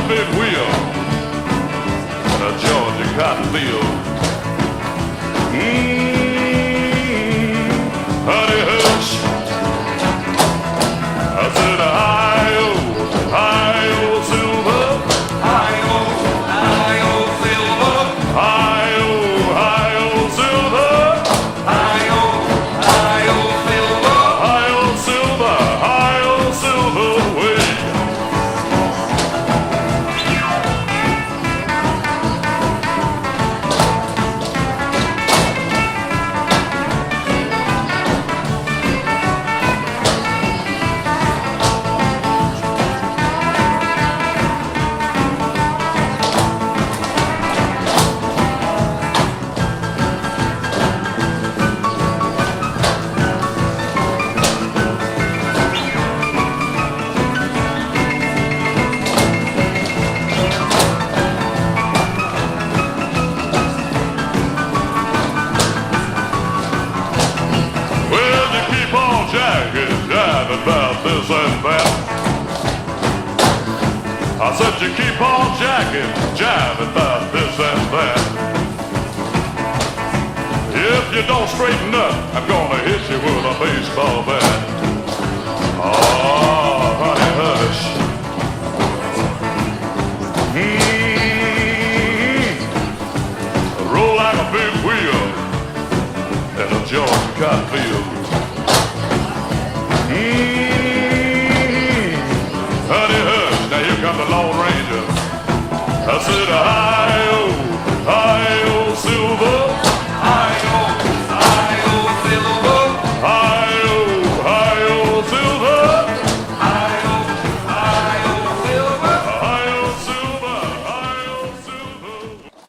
a big wheel in a Georgia cotton field. Honey hush, I said hi-oh, hi-oh silver, hi-oh, hi-oh silver, hi-oh, hi-oh silver, hi-oh, hi-oh silver, hi-oh silver, hi-oh silver way. Jiving about this and that. I said you keep on jiving about this and that. If you don't straighten up, I'm gonna hit you with a baseball bat. Oh, honey, hush. Roll like a big wheel in a Georgia cotton field. Honey hush, now here comes the Lone Ranger. I said, hi-oh.